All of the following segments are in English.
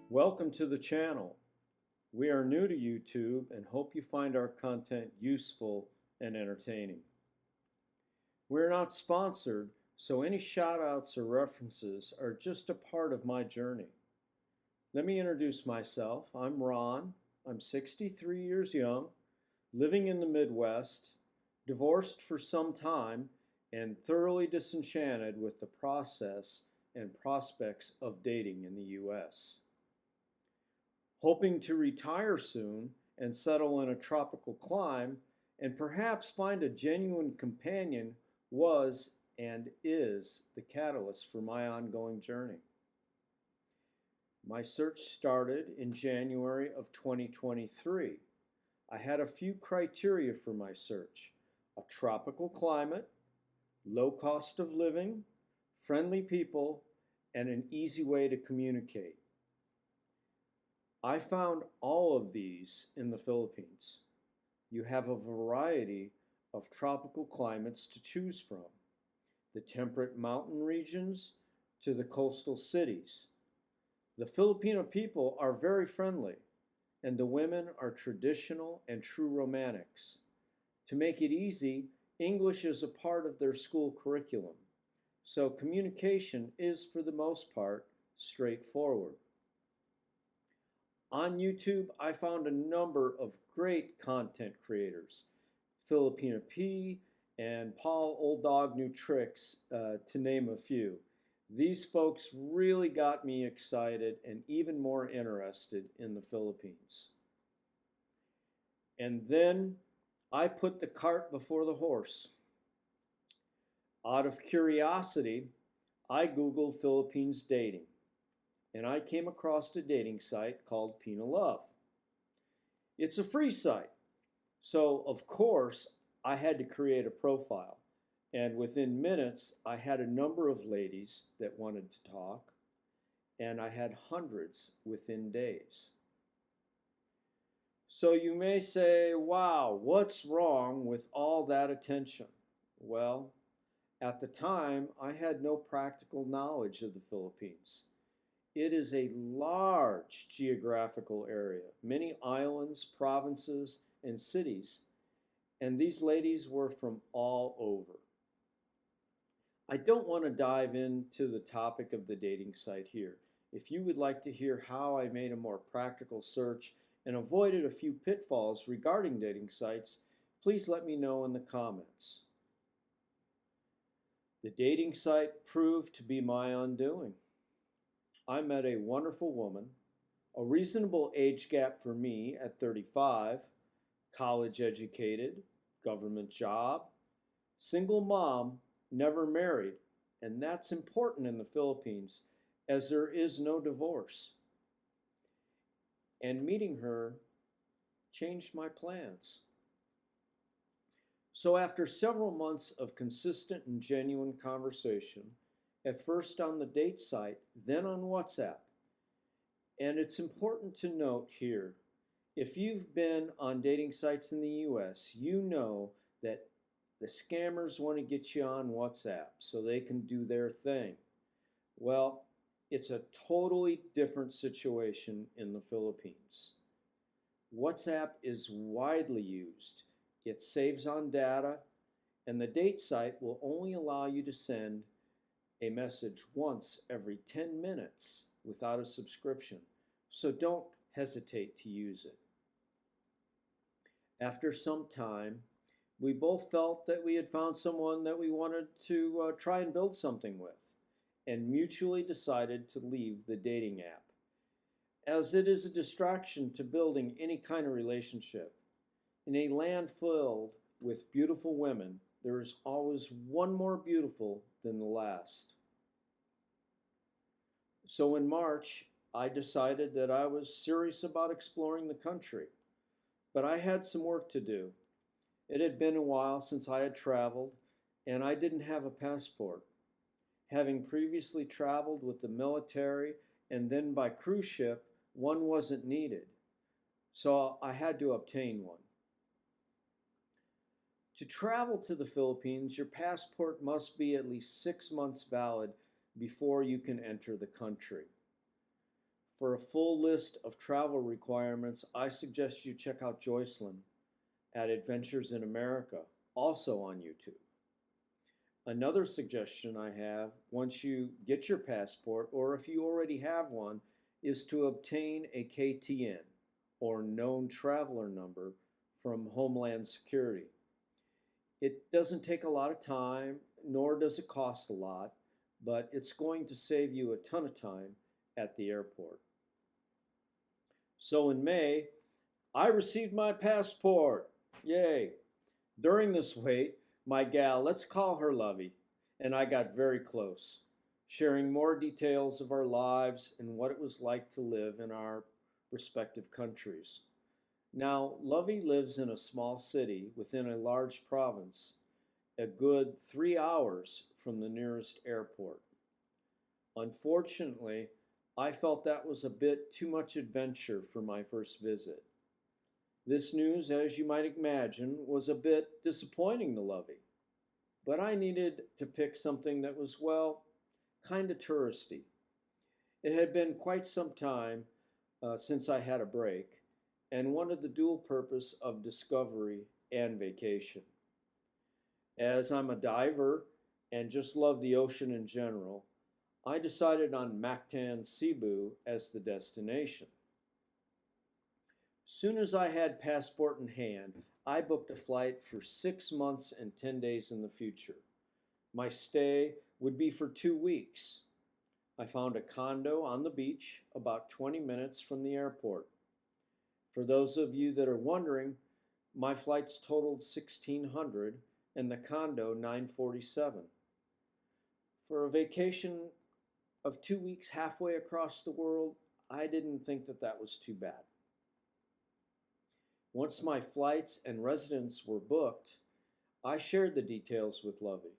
Welcome to the channel. We are new to YouTube and hope you find our content useful and entertaining. We're not sponsored, so any shoutouts or references are just a part of my journey. Let me introduce myself. I'm Ron. I'm 63 years young, living in the Midwest, divorced for some time, and thoroughly disenchanted with the process and prospects of dating in the U.S. Hoping to retire soon and settle in a tropical clime and perhaps find a genuine companion was and is the catalyst for my ongoing journey. My search started in January of 2023. I had a few criteria for my search: a tropical climate, low cost of living, friendly people, and an easy way to communicate. I found all of these in the Philippines. You have a variety of tropical climates to choose from, the temperate mountain regions to the coastal cities. The Filipino people are very friendly, and the women are traditional and true romantics. To make it easy, English is a part of their school curriculum, so communication is, for the most part, straightforward. On YouTube, I found a number of great content creators, Filipina P and Paul Old Dog New Tricks, to name a few. These folks really got me excited and even more interested in the Philippines. And then I put the cart before the horse. Out of curiosity, I Googled Philippines dating, and I came across a dating site called Pina Love. It's a free site, so of course I had to create a profile, and within minutes I had a number of ladies that wanted to talk, and I had hundreds within days. So you may say, wow, what's wrong with all that attention? Well, at the time I had no practical knowledge of the Philippines. It is a large geographical area, many islands, provinces, and cities, and these ladies were from all over. I don't want to dive into the topic of the dating site here. If you would like to hear how I made a more practical search and avoided a few pitfalls regarding dating sites, please let me know in the comments. The dating site proved to be my undoing. I met a wonderful woman, a reasonable age gap for me at 35, college educated, government job, single mom, never married, and that's important in the Philippines as there is no divorce. And meeting her changed my plans. So after several months of consistent and genuine conversation, at first on the date site, then on WhatsApp. And it's important to note here, if you've been on dating sites in the US, you know that the scammers want to get you on WhatsApp so they can do their thing. Well, it's a totally different situation in the Philippines. WhatsApp is widely used. It saves on data, and the date site will only allow you to send a message once every 10 minutes without a subscription, so don't hesitate to use it. After some time, we both felt that we had found someone that we wanted to try and build something with, and mutually decided to leave the dating app, as it is a distraction to building any kind of relationship. In a land filled with beautiful women, there is always one more beautiful than the last. So in March, I decided that I was serious about exploring the country, but I had some work to do. It had been a while since I had traveled, and I didn't have a passport. Having previously traveled with the military and then by cruise ship, one wasn't needed, so I had to obtain one. To travel to the Philippines, your passport must be at least 6 months valid before you can enter the country. For a full list of travel requirements, I suggest you check out Joycelyn at Adventures in America, also on YouTube. Another suggestion I have, once you get your passport, or if you already have one, is to obtain a KTN, or Known Traveler Number, from Homeland Security. It doesn't take a lot of time, nor does it cost a lot, but it's going to save you a ton of time at the airport. So in May, I received my passport. Yay. During this wait, my gal, let's call her Lovey, and I got very close, sharing more details of our lives and what it was like to live in our respective countries. Now, Lovey lives in a small city within a large province, a good 3 hours from the nearest airport. Unfortunately, I felt that was a bit too much adventure for my first visit. This news, as you might imagine, was a bit disappointing to Lovey, but I needed to pick something that was, well, kind of touristy. It had been quite some time since I had a break and wanted the dual purpose of discovery and vacation. As I'm a diver and just love the ocean in general, I decided on Mactan, Cebu as the destination. Soon as I had passport in hand, I booked a flight for 6 months and 10 days in the future. My stay would be for 2 weeks. I found a condo on the beach about 20 minutes from the airport. For those of you that are wondering, my flights totaled $1,600 and the condo $947. For a vacation of 2 weeks halfway across the world, I didn't think that that was too bad. Once my flights and residence were booked, I shared the details with Lovey.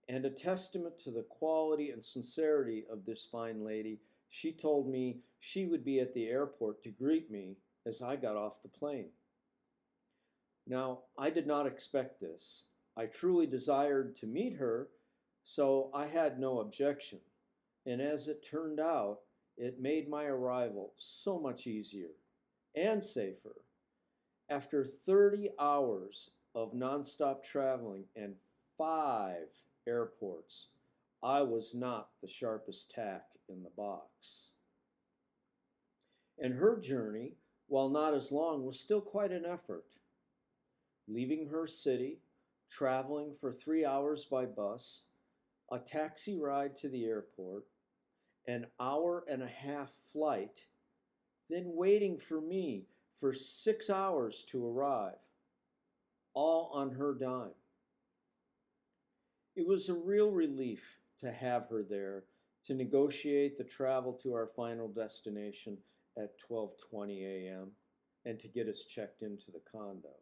And a testament to the quality and sincerity of this fine lady, she told me she would be at the airport to greet me as I got off the plane. Now, I did not expect this. I truly desired to meet her, so I had no objection. And as it turned out, it made my arrival so much easier and safer. After 30 hours of nonstop traveling and 5 airports, I was not the sharpest tack in the box. And her journey, while not as long, was still quite an effort. Leaving her city, traveling for 3 hours by bus, a taxi ride to the airport, an hour-and-a-half flight, then waiting for me for 6 hours to arrive, all on her dime. It was a real relief to have her there to negotiate the travel to our final destination at 12:20 a.m. and to get us checked into the condo.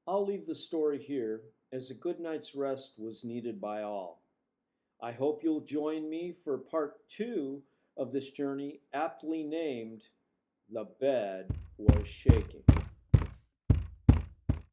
I'll leave the story here, as a good night's rest was needed by all. I hope you'll join me for part 2 of this journey, aptly named The Bed Was Shaking.